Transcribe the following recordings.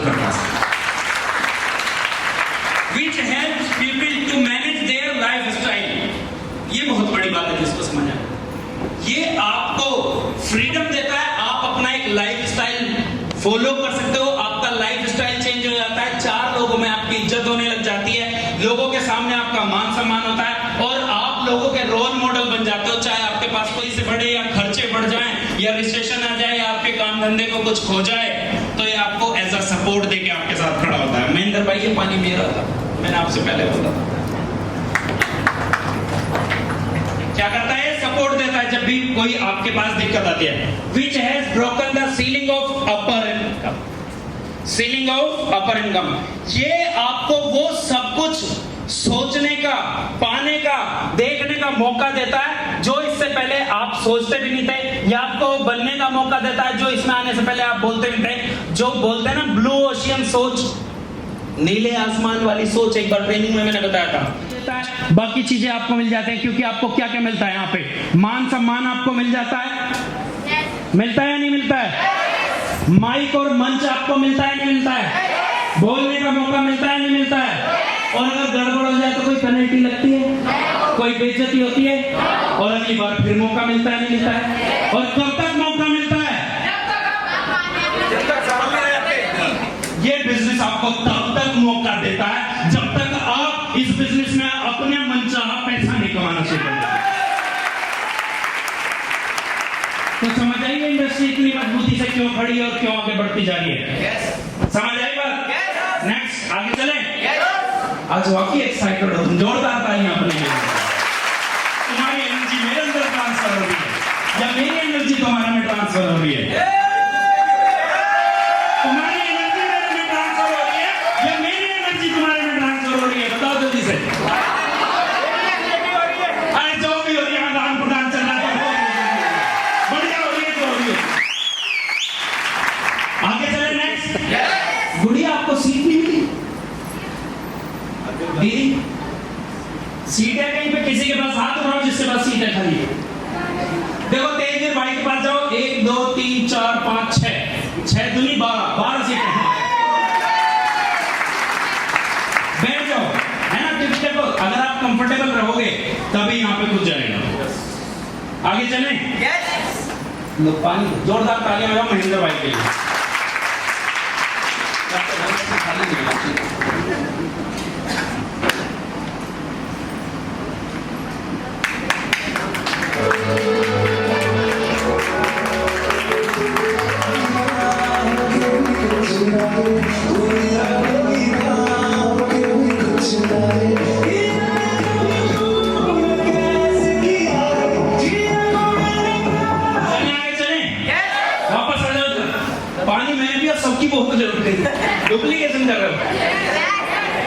purpose, which helps people to manage their lifestyle. ये बहुत बड़ी बात है जिसको समझना। ये आपको फ्रीडम देता है, आप अपना एक लाइफस्टाइल फॉलो कर सकते हो, आपका लाइफस्टाइल चेंज हो जाता है, चार लोगों में आपकी इज्जत होने लग जाती है, लोगों के सामने आपका मान सम्मान होता है और आप लोगों के रोल मॉडल बन जाते हो। चाहे आपके पास कोई से बड़े या खर्चे बढ़ जाएं या रिसेशन आ जाए या आपके काम धंधे को कुछ खो जाए, तो ये आपको एज अ सपोर्ट देके आपके साथ खड़ा होता है। महेंद्र भाई, ये पानी मेरा था, मैंने आपसे पहले बोला था। क्या करता है? सपोर्ट देता है जब भी कोई आपके पास दिक्कत आती है। Which has broken the ceiling of upper income. Ceiling of upper income. ये आपको वो सब कुछ सोचने का, पाने का, देखने का मौका देता है जो इससे पहले आप सोचते भी नहीं थे, या आपको बनने का मौका देता है जो इसमें आने से पहले आप बोलते भी थे। जो बोलते हैं ना ब्लू ओशियन सोच, नीले आसमान वाली सोच, एक बार ट्रेनिंग में मैंने बताया था। बाकी चीजें आपको मिल जाते हैं क्योंकि आपको क्या क्या मिलता है यहाँ पे? मान सम्मान आपको मिल जाता है, मिलता है या नहीं मिलता है? माइक और मंच आपको मिलता है नहीं मिलता है? बोलने का मौका मिलता है नहीं मिलता है? और अगर गड़बड़ हो जाए तो कोई पेनल्टी लगती है, कोई बेइज्जती होती है, और अगली बार फिर मौका मिलता है नहीं मिलता है? और कब तक मौका मिलता है? ये बिजनेस आपको तब तक मौका देता है जब तक आप इस बिजनेस में अपने मनचाहा पैसा नहीं कमाना शुरू कर देते। तो समझ आइए इंडस्ट्री इतनी मजबूती से क्यों खड़ी है और क्यों आगे बढ़ती जा रही है। समझ आई बात? नेक्स्ट आगे चलें। आज वाकई एक्साइटेड हो, जोरदार तालियां अपने लिए। तुम्हारी एनर्जी मेरे अंदर ट्रांसफर हो रही है या मेरी एनर्जी तुम्हारे में ट्रांसफर हो रही है? तुम्हारी एनर्जी मेरे में ट्रांसफर हो रही है या मेरी एनर्जी तुम्हारे में ट्रांसफर हो रही है? बताओ जल्दी से। अरे जो भी हो रही है, आदान प्रदान चल रहा है, बढ़िया हो रही है, जो हो रही है। आगे चले नेक्स्ट। गुड़िया, आपको सीट नहीं मिली? दीदी, सीट है कहीं पे? किसी के पास हाथ उठाओ जिसके पास सीट है खाली। देखो तेज देर भाई के पास जाओ। 1 2 3 4 5 6 दूनी 12 सीटें हैं। बैठ जाओ, है ना? क्योंकि देखो अगर आप कंफर्टेबल रहोगे तभी यहाँ पे कुछ जाएगा। आगे चलें। लो पानी, जोरदार तालियां बजाओ महेंद्र भाई के लिए। सबकी बहुत जरूरत है, डुप्लीकेशन कर रहे हो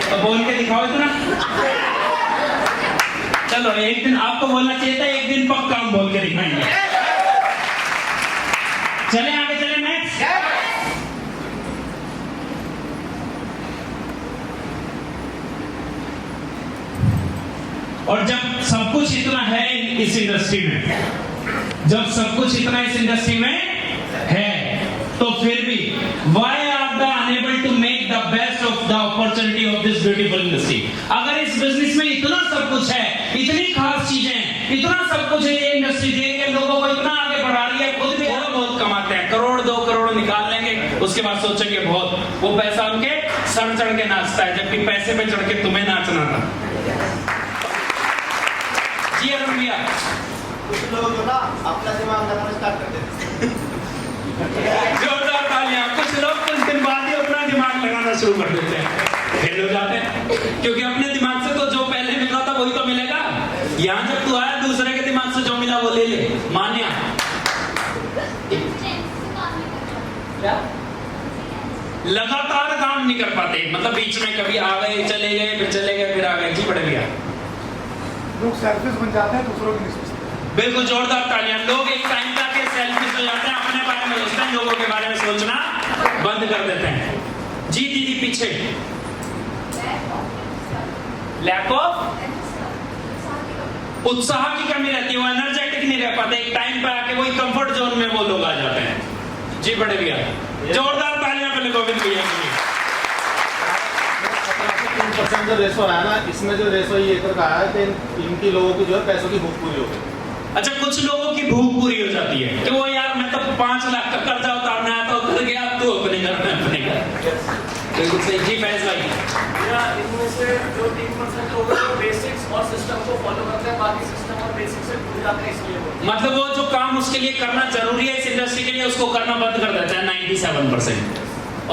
तो बोल के दिखाओ इतना। चलो एक दिन आपको बोलना चाहिए था, एक दिन पक्का हम बोल के दिखाएंगे। चले आगे चले नेक्स्ट। और जब सब कुछ इतना है इस इंडस्ट्री में, जब सब कुछ इतना इस इंडस्ट्री में है, तो फिर भी why are they unable to make the best of the opportunity of this beautiful industry? अगर इस बिजनेस में इतना सब कुछ है, इतनी खास चीजें हैं, इतना सब कुछ है, ये इंडस्ट्री देख के लोगों को इतना आगे बढ़ा रही है, खुद भी बहुत कमाते हैं, करोड़ 2 करोड़ निकाल लेंगे, उसके बाद सोचेंगे बहुत वो पैसा उनके सर चढ़ के नाचता है, जबकि पैसे पे चढ़ के तुम्हें नाचना था। जी अरुण भैया, कुछ लोग तो ना अपना दिमाग लगाना स्टार्ट कर देते हैं। जोरदार तालियां। कुछ लोग कुछ दिन बाद ही अपना दिमाग लगाना शुरू कर देते हैं, फेल हो जाते हैं, क्योंकि अपने दिमाग से तो जो पहले मिल रहा था वही तो मिलेगा। यहाँ जब तू आया, दूसरे के दिमाग से जो मिला वो ले ले, मान्या। लगातार काम नहीं कर पाते, मतलब बीच में कभी आ गए, चले गए, फिर चले गए, फिर आ गए। जी बड़े भैया, लोग सेल्फिश बन जाते हैं, दूसरों की नहीं सोचते। बिल्कुल, जोरदार तालियां। लोग एक टाइम तक सेल्फिश हो जाते हैं, अपने बारे में सोचते हैं, लोगों के बारे में सोचना बंद कर देते हैं। जी दीदी पीछे। लैक ऑफ उत्साह की कमी रहती है, वो एनर्जेटिक नहीं रह पाते, एक टाइम पे आके वही कंफर्ट जोन में वो लोग आ जाते हैं। जी बड़े भैया, जोरदार तालियां पहले गोविंद भैया के लिए। 3% जो रेशो है ना, इसमें जो रेशो ये का है कि इनकी लोगों की जो है पैसों की भूख पूरी हो गई। अच्छा, कुछ लोगों की भूख पूरी हो जाती है कि वो यार मैं तो 5 लाख का कर्जा उतारना है तो उतर गया, अब तू अपने घर में अपने घर। बिल्कुल सही जी फैज भाई। इनमें से जो 3% लोग हैं वो बेसिक्स और सिस्टम को फॉलो करते हैं, बाकी सिस्टम और बेसिक्स से भूल जाते हैं, इसलिए वो मतलब वो जो काम उसके लिए करना जरूरी है इस इंडस्ट्री के लिए, उसको करना बंद कर देता है 97%।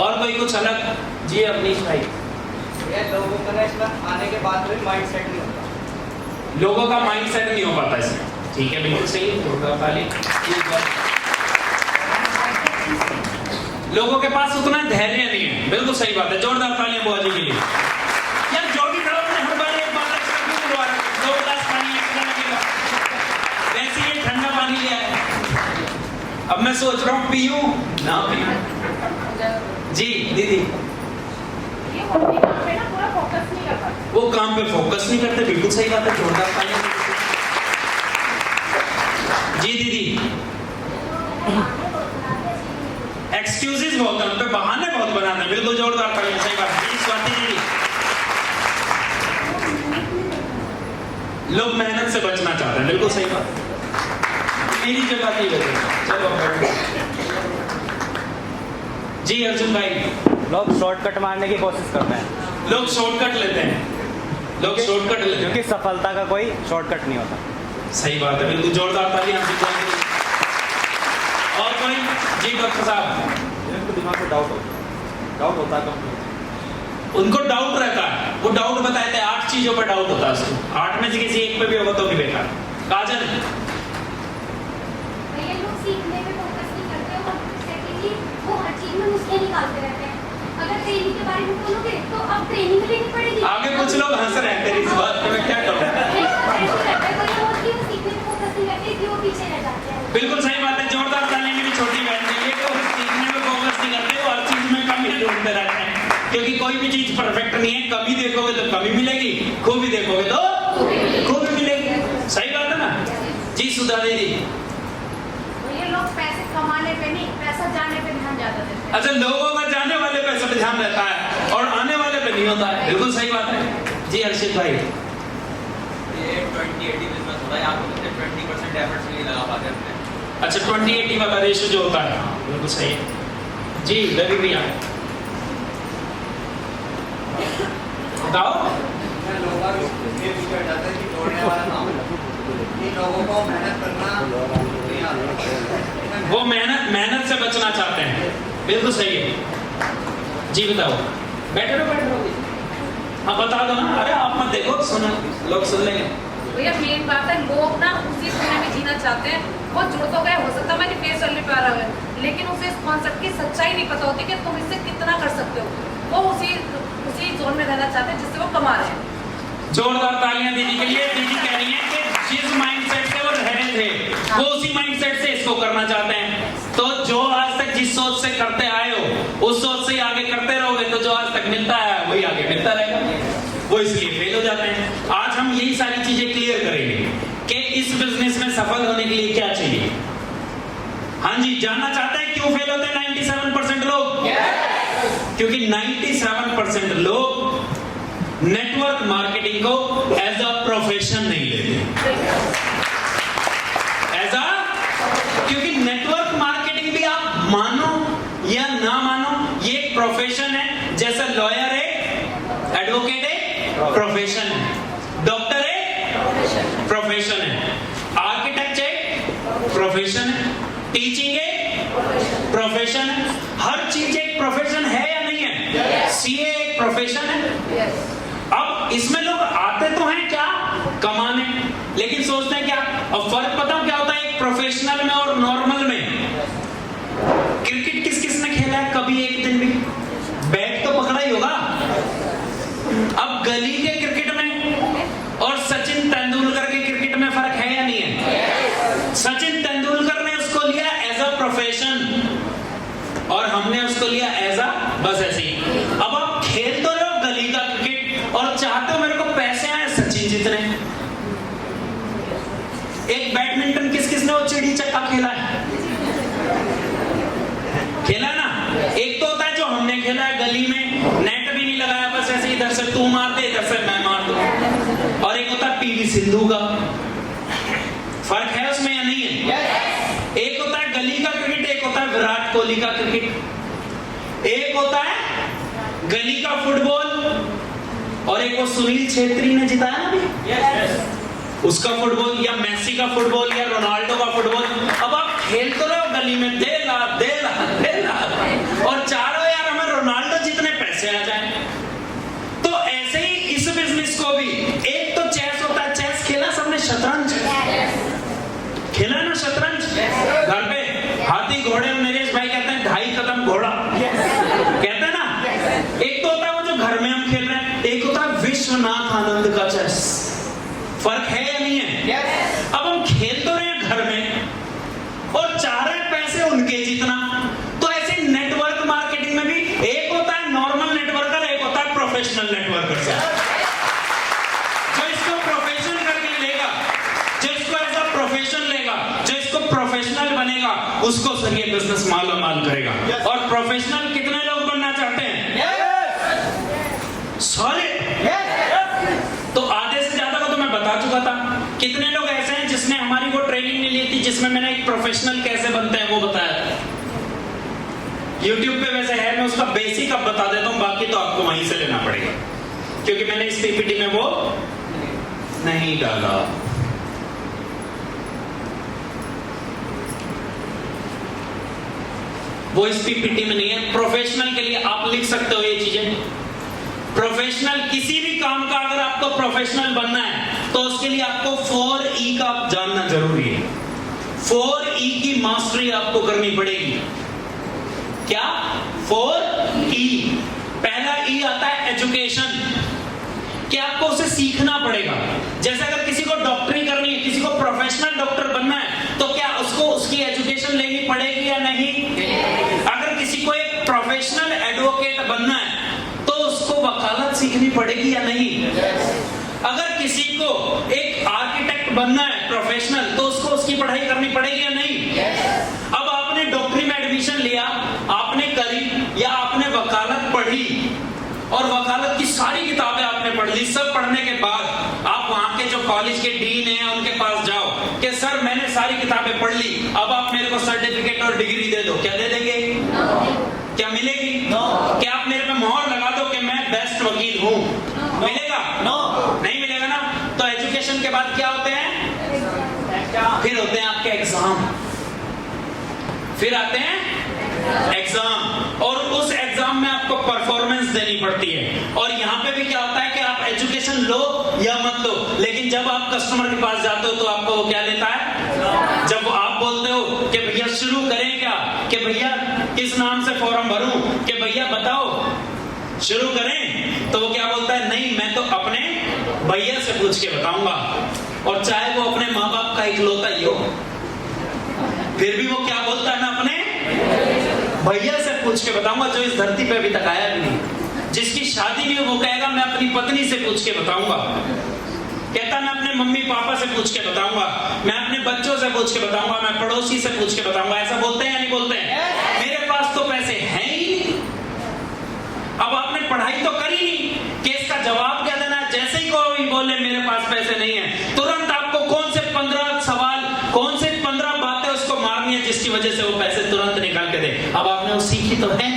और कोई कुछ अलग? जी अवनीश भाई। ये लोगों का ना इसमें आने के बाद भी माइंड सेट नहीं होता। लोगों का माइंड सेट नहीं हो पाता इसमें। ठीक है, बिल्कुल सही है। लोगों के पास उतना धैर्य नहीं है, बिल्कुल सही बात है। जोरदार तालियां बुआ जी के लिए। यार जो भी खड़ा है हर बार एक बार क्यों बुलवा रहे हैं? 2 गिलास पानी एक्स्ट्रा लगेगा, वैसे ये ठंडा पानी लिया है। अब मैं सोच रहा हूँ पीऊं ना पीऊं। जी दीदी, वो काम पे फोकस नहीं करते, बिल्कुल सही बात है। जोरदार तालियां। जी दीदी, एक्सक्यूजेस बहुत है, उन पे बहाने बहुत बनाते हैं, बिल्कुल जोरदार तालियां। सही बात है। स्वाति जी, लोग मेहनत से बचना चाहते हैं, बिल्कुल सही बात। मेरी जगह थी वैसे। चलो जी अर्जुन भाई। लोग शॉर्टकट मारने की कोशिश करते हैं, लोग शॉर्टकट लेते हैं, लोग शॉर्टकट लेते हैं, क्योंकि सफलता का कोई शॉर्टकट नहीं होता। सही बात है, बिल्कुल जोरदार तालियां। और कोई? जी डॉक्टर साहब। इनको दिमाग में डाउट होता है कंपनी। उनको डाउट रहता है, वो डाउट बताए थे 8 चीजों पर डाउट होता है उसको। 8 में से किसी एक पे भी होगा तो भी बेकार। काजल, ये लोग सीखने पे फोकस नहीं करते और सेकेंडली वो हर चीज में नुस्खे निकालते रहते हैं। अगर ट्रेनिंग के बारे में बोलोगे तो अब ट्रेनिंग लेनी पड़ेगी। आगे कुछ लोग हंस रहे हैं तेरी इस बात पे, मैं क्या करूं? बिल्कुल सही बात है। जोरदार तालियां मेरी छोटी बहन के लिए। तो सीखने में फोकस नहीं करते, वो हर चीज में कमी ढूंढते रहते हैं, क्योंकि कोई भी चीज परफेक्ट नहीं है। कमी देखोगे तो कमी मिलेगी, खूबी देखोगे तो खूबी मिलेगी। सही बात है ना जी सुधा दीदी? ये लोग पैसे कमाने पे नहीं, पैसा जाने पे ध्यान ज्यादा देते हैं। अच्छा, लोगों का जाने वाले पैसे पे ध्यान रहता है और आने वाले पे नहीं होता है, बिल्कुल सही बात है जी। हर्षित भाई, ये 20-80 बिजनेस होता है, आप 20% एफर्ट्स नहीं लगा पाते अपने। अच्छा 20-80 वाला रेशो जो होता है, बिल्कुल सही है जी। रवि भैया बताओ। ये पूछा जाता है कि दौड़ने वाला ना हो, इन लोगों को मेहनत करना नहीं आता। वो मेहनत से बचना चाहते हैं, बिल्कुल सही है जी। बताओ, बैठे रहो। हाँ बता दो ना। अरे आप मत देखो, सुनो, लोग सुन लेंगे। भैया मेन बात है, लोग ना उसी दुनिया में जीना चाहते हैं। वो जुड़ तो गए, हो सकता है मेरी फेस चलने पा रहा है, लेकिन उसे इस कॉन्सेप्ट की सच्चाई नहीं पता होती कि तुम इससे कितना कर सकते हो। वो उसी जोन में रहना चाहते हैं जिससे वो कमा रहे हैं। जोरदार तालियां दीदी के लिए। दीदी कह रही है कि जिस माइंडसेट से वो रह रहे थे, वो उसी माइंडसेट से इसको करना चाहते हैं। तो जो आज तक जिस सोच से करते आए हो, उस सोच से ही आगे करते रहोगे तो जो आज तक मिलता है वही आगे मिलता रहेगा। वो इसलिए फेल हो जाते हैं। आज हम यही सारी चीजें क्लियर करेंगे कि इस बिजनेस में सफल होने के लिए क्या चाहिए। हाँ जी, जानना चाहते हैं क्यों फेल होते हैं 97% लोग? क्योंकि 97% लोग नेटवर्क मार्केटिंग को एज अ प्रोफेशन नहीं लेते। क्योंकि नेटवर्क मार्केटिंग भी आप मानो या ना मानो, ये एक प्रोफेशन है। जैसा लॉयर है, एडवोकेट है, प्रोफेशन है। डॉक्टर है, प्रोफेशन है। आर्किटेक्ट है, प्रोफेशन है। टीचिंग है, प्रोफेशन है। हर चीज एक प्रोफेशन है या नहीं है? सीए एक प्रोफेशन है। अब इसमें लोग आते तो हैं क्या? कमाने, लेकिन सोचते हैं क्या? अब फर्क पता क्या होता है एक प्रोफेशनल में और नॉर्मल में? क्रिकेट किस किस ने खेला है कभी एक दिन भी? बैट तो पकड़ा ही होगा। अब गली के क्रिकेट में और सचिन तेंदुलकर के क्रिकेट में फर्क है या नहीं है? सचिन तेंदुलकर ने उसको लिया एज अ प्रोफेशन और हमने उसको लिया एज अ बस ऐसे ही। अब आप खेल तो रहे हो गली का क्रिकेट और चाहते हो मेरे को पैसे आए सचिन जितने। एक बैडमिंटन किस किस ने वो चिड़ी चक्का खेला है? खेला ना? एक तो होता है जो हमने खेला है गली में, नेट भी नहीं लगाया, बस ऐसे इधर से तू मार दे, इधर से मैं मार दूं। और एक होता है पीवी सिंधु का, फर्क है उसमें या नहीं है? एक होता है गली का क्रिकेट, एक होता है विराट कोहली का क्रिकेट। एक होता है गली का फुटबॉल और एक वो सुनील छेत्री ने जिताया ना अभी, उसका फुटबॉल, या मेसी का फुटबॉल, या रोनाल्डो का फुटबॉल। अब आप खेल तो रहे हो गली में, दे ला दे ला दे ला, और चारों यार हमें रोनाल्डो जितने पैसे आ जाए। तो ऐसे ही इस बिजनेस को भी, एक तो चेस होता है, चेस खेला सबने, शतरंज खेला ना, शतरंज घर पे हाथी घोड़े, नरेश भाई कहते हैं 2.5 कदम घोड़ा, कहते हैं ना। एक तो होता है वो जो घर में हम खेल रहे हैं, एक होता है विश्वनाथ आनंद का चेस। फर्क है या नहीं है? अब हम खेल तो रहे हैं घर में और चाह रहे हैं पैसे उनके जितना। तो ऐसे नेटवर्क मार्केटिंग में भी एक होता है नॉर्मल नेटवर्कर, एक होता है प्रोफेशनल नेटवर्कर। जो इसको प्रोफेशन करके लेगा, जो इसको एज अ प्रोफेशन लेगा, जो इसको प्रोफेशनल बनेगा, उसको सर ये बिजनेस मालो माल करेगा। और प्रोफेशनल कितने लोग बनना चाहते हैं? सारे। तो आधे से ज्यादा को तो मैं बता चुका था। कितने लोग ऐसे हैं जिसने हमारी वो ट्रेनिंग नहीं ली थी जिसमें मैंने एक प्रोफेशनल कैसे बनते हैं वो बताया था। YouTube पे वैसे है, मैं उसका बेसिक अब बता देता हूँ, बाकी तो आपको वहीं से लेना पड़ेगा, क्योंकि मैंने इस पीपीटी में वो नहीं डाला। वो इस पीपीटी में नहीं है। प्रोफेशनल के लिए आप लिख सकते हो ये चीजें। प्रोफेशनल किसी भी काम का अगर आपको प्रोफेशनल बनना है तो उसके लिए आपको 4E का जानना जरूरी है। 4E की मास्टरी आपको करनी पड़ेगी। क्या? 4E। पहला E आता है एजुकेशन, कि आपको उसे सीखना पड़ेगा। जैसे अगर किसी को डॉक्टरी करनी है, किसी को प्रोफेशनल डॉक्टर बनना है, तो क्या उसको उसकी एजुकेशन लेनी पड़ेगी या नहीं? अगर किसी को एक प्रोफेशनल एडवोकेट बनना है तो उसको वकालत सीखनी पड़ेगी या नहीं? अगर किसी को एक आर्किटेक्ट बनना है प्रोफेशनल, तो उसको उसकी पढ़ाई करनी पड़ेगी या नहीं? अब आपने डॉक्टरी में एडमिशन लिया, आपने करी, या आपने वकालत पढ़ी और वकालत की सारी किताबें आपने पढ़ ली, सब पढ़ने के बाद आप वहां के जो कॉलेज के डीन हैं उनके पास जाओ कि सर मैंने सारी किताबें पढ़ ली, अब आप मेरे को सर्टिफिकेट और डिग्री दे दो, क्या दे देंगे? क्या मिलेगी? क्या आप मेरे पे मोहर लगा दो कि मैं बेस्ट वकील हूँ? मिलेगा? नहीं मिलेगा ना। तो एजुकेशन के बाद क्या होते हैं? फिर होते हैं आपके एग्जाम, फिर आते हैं एग्जाम, और उस एग्जाम में आपको परफॉर्मेंस देनी पड़ती है। और यहाँ पे भी क्या होता है कि आप एजुकेशन लो या मत लो, लेकिन जब आप कस्टमर के पास जाते हो तो आपको वो क्या लेता है? जब आप बोलते हो कि भैया शुरू करें क्या, कि भैया किस नाम से फॉर्म भरूं, कि भैया बताओ शुरू करें, तो वो क्या बोलता है? नहीं, मैं तो अपने भैया से पूछ के बताऊंगा। और चाहे वो अपने माँ बाप का इकलौता ही हो, फिर भी वो क्या बोलता है? मैं अपने भैया से पूछ के बताऊंगा, जो इस धरती पे अभी तक आया भी नहीं, जिसकी शादी नहीं हो, वो कहेगा मैं अपनी पत्नी से पूछ के बताऊंगा। कहता मैं अपने मम्मी पापा से पूछ के बताऊंगा, मैं अपने बच्चों से पूछ के बताऊंगा, मैं पड़ोसी से पूछ के बताऊंगा। ऐसा बोलते हैं या नहीं बोलते हैं? मेरे पास तो पैसे हैं ही नहीं। अब आपने पढ़ाई तो करी नहीं, केस का जवाब क्या देना है? जैसे ही कोई बोले मेरे पास पैसे नहीं है, तुरंत आपको कौन से 15 सवाल, कौन से 15 बातें उसको मारनी है जिसकी वजह से वो पैसे तुरंत निकाल के दे। अब आपने वो सीखी तो है,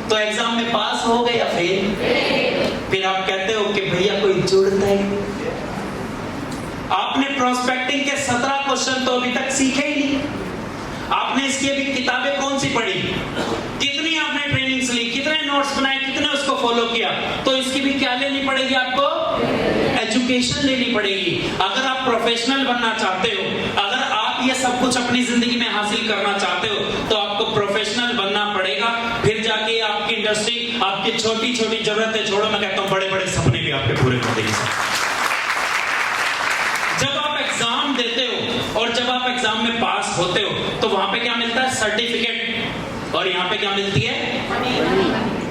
तो एग्जाम में पास हो गए या फेल? फिर आप कहते हो कि भैया कोई जुड़ता है। आपने प्रोस्पेक्टिंग के 17 क्वेश्चन तो अभी तक सीखे ही नहीं। आपने इसकी अभी किताबें कौन सी पढ़ी, कितनी आपने ट्रेनिंग्स ली, कितने नोट्स बनाए, कितने उसको फॉलो किया? तो इसकी भी क्या लेनी पड़ेगी आपको? एजुकेशन लेनी पड़ेगी। अगर आप प्रोफेशनल बनना चाहते हो, अगर आप ये सब कुछ अपनी जिंदगी में हासिल करना चाहते हो, तो आपको प्रोफेशनल बनना पड़ेगा। फिर जाके आपकी इंडस्ट्री आपकी छोटी छोटी जरूरतें छोड़ो, मैं कहता हूं बड़े बड़े सपने भी आपके पूरे कर देगी। जब आप एग्जाम देते हो और जब आप एग्जाम में पास होते हो, तो वहां पे क्या मिलता है? सर्टिफिकेट। और यहाँ पे क्या मिलती है?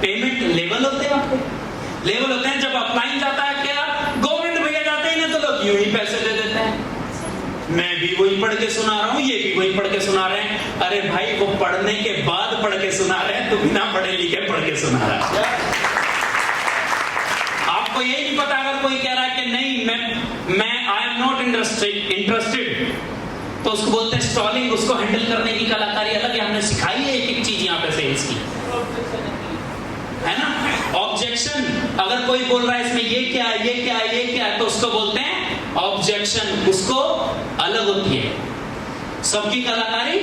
पेमेंट। लेवल होते हैं आपके, लेवल होते हैं। जब अपलाइन जाता है, क्या गोविंद भैया जाते हैं ना, तो लोग यूं ही पैसे दे देते हैं। मैं भी वही पढ़ के सुना रहा हूँ, ये भी वही पढ़ के सुना रहे हैं। अरे भाई, वो पढ़ने के बाद पढ़ के सुना रहे हैं, तो बिना पढ़े लिखे पढ़ के सुना रहा है। आपको यही नहीं पता, अगर कोई कह रहा है कि नहीं मैं आई एम नॉट इंटरेस्टेड, तो उसको बोलते हैं स्टॉलिंग। उसको हैंडल करने की कलाकारी अलग है, हमने सिखाई है एक एक चीज यहाँ पे सेल्स की, है ना। ऑब्जेक्शन, अगर कोई बोल रहा है इसमें ये क्या है, ये क्या है, ये क्या है, तो उसको बोलते हैं ऑब्जेक्शन। उसको अलग होती है, सबकी कलाकारी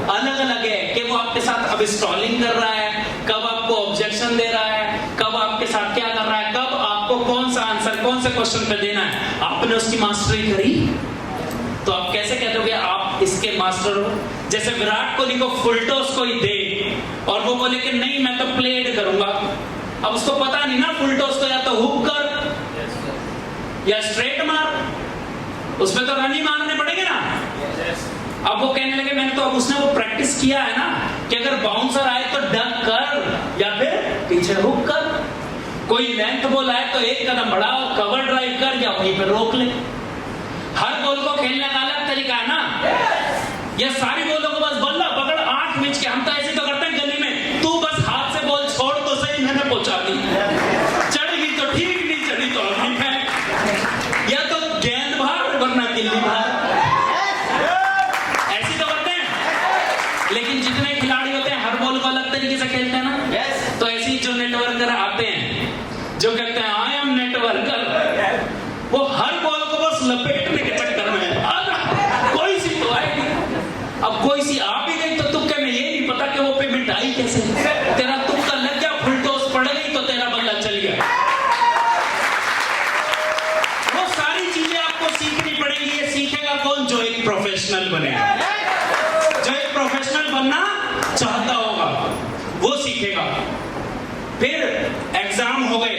अलग अलग है कि वो आपके साथ अब स्टॉलिंग कर रहा है, कब आपको ऑब्जेक्शन दे रहा है, कब आपके साथ क्या कर रहा है, कब आपको कौन सा आंसर कौन से क्वेश्चन पे देना है। आपने उसकी मास्टरी करी तो आप कैसे कहते हो कि आप इसके मास्टर हो। जैसे विराट कोहली को फुल टॉस कोई दे और वो बोले कि नहीं मैं तो प्लेड करूंगा, अब उसको पता नहीं ना फुल टॉस को या तो हुक कर या स्ट्रेट मार, उसमें तो रन ही मारने पड़ेंगे ना। अब वो कहने लगे मैंने तो, अब उसने वो प्रैक्टिस किया है ना कि अगर बाउंसर आए तो डक कर या फिर पीछे हुक कर, कोई लेंथ बॉल आए तो एक कदम बढ़ा और कवर ड्राइव कर या वहीं पे रोक ले। हर बॉल को खेलने का अलग तरीका है ना। ये सारी बॉलों को बस बल्ला पकड़ 8 मिनट के, हम तो ऐसे तो करते हैं गली में, तू बस हाथ से बॉल छोड़ तो सही, मैंने पहुंचा दी, चढ़ गई तो ठीक, नहीं चढ़ी तो अगली फेंक, या तो गेंद बाहर वरना दिल्ली बाहर, ऐसे तो करते हैं। लेकिन जितने खिलाड़ी होते हैं हर बॉल को अलग तरीके से खेलते हैं ना। तो ऐसे ही जो नेटवर्कर आते हैं जो कहते हैं आई एम नेटवर्कर, वो हर बॉल को बस लपेटने के चक्कर में कोई सी तो आएगी। अब कोई सी आ भी गई तो तुक्के में ये नहीं पता कि वो पेमेंट आई कैसे, तेरा तुक्का लग गया, फुल टॉस पड़ गई तो तेरा बल्ला चल गया। वो सारी चीजें आपको सीखनी पड़ेगी। ये सीखेगा कौन? जो एक प्रोफेशनल बनेगा, जो एक प्रोफेशनल बनना चाहता होगा वो सीखेगा। फिर एग्जाम हो गए,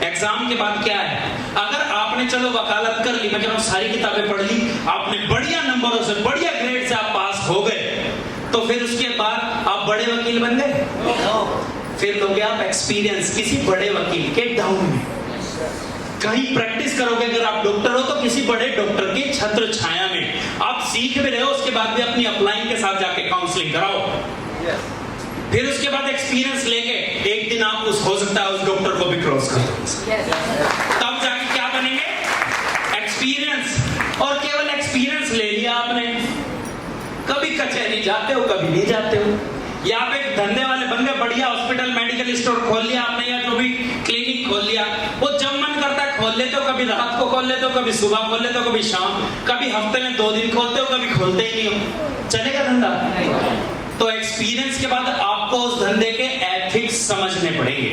एग्जाम के बाद क्या है? अगर आपने चलो वकालत कर ली, मैं कह रहा हूं सारी किताबें पढ़ ली, आपने बढ़िया नंबरों से बढ़िया ग्रेड से आप पास हो गए, तो फिर उसके बाद आप बड़े वकील बन गए। फिर लोगे आप एक्सपीरियंस किसी बड़े वकील के डाउन में, कहीं प्रैक्टिस करोगे। अगर आप डॉक्टर हो तो किसी बड़े डॉक्टर की छत्र छाया में आप सीख भी रहे हो, उसके बाद भी अपनी अपलाइन के साथ जाके काउंसलिंग कराओ। फिर उसके बाद एक्सपीरियंस लेके एक दिन आप हो सकता है उस डॉक्टर को भी क्रॉस कर दो, तब जाके क्या बनेंगे? एक्सपीरियंस। और केवल एक्सपीरियंस ले लिया आपने, कभी कचहरी जाते हो कभी नहीं जाते हो, या आप एक धंधे वाले बंदे, बढ़िया हॉस्पिटल मेडिकल स्टोर खोल लिया आपने, या जो भी क्लिनिक खोल लिया, वो जब मन करता है खोल लेते हो, कभी रात को खोल लेते हो, कभी सुबह खोल लेते हो, कभी शाम, कभी हफ्ते में 2 दिन खोलते हो, कभी खोलते ही नहीं हो, चलेगा धंधा? तो एक्सपीरियंस के बाद आपको उस धंधे के एथिक्स समझने पड़ेंगे,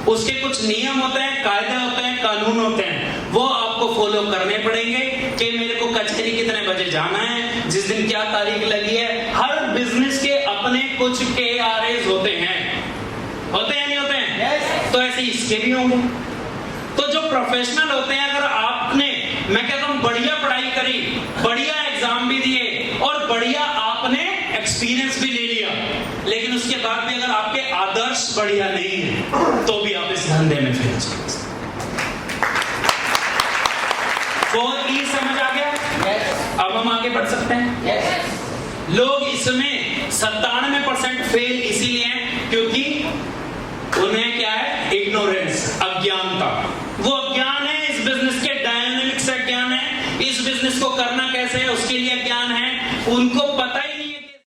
उसके कुछ नियम होते हैं, कायदे होते हैं, कानून होते हैं, वो आपको फॉलो करने पड़ेंगे कि मेरे को कचहरी कितने बजे जाना है, जिस दिन क्या तारीख लगी है। हर बिजनेस के अपने कुछ KRAs होते हैं, होते हैं नहीं होते हैं? तो ऐसे इसके भी होंगे। तो जो प्रोफेशनल होते हैं, अगर आपने, मैं कहता हूं बढ़िया पढ़ाई करी, बढ़िया एग्जाम भी दिए और बढ़िया आपने एक्सपीरियंस भी ले लिया, लेकिन उसके बाद भी अगर आपके आदर्श बढ़िया नहीं है तो भी आप इस धंधे में फेल हो सकते हैं। समझ आ गया? अब हम आगे बढ़ सकते हैं। लोग इसमें 97% फेल इसीलिए हैं क्योंकि उन्हें क्या है? इग्नोरेंस, अज्ञानता। वो अज्ञान है, इस बिजनेस के डायनामिक्स से ज्ञान है, इस बिजनेस को करना कैसे है उसके लिए ज्ञान है, उनको पता ही नहीं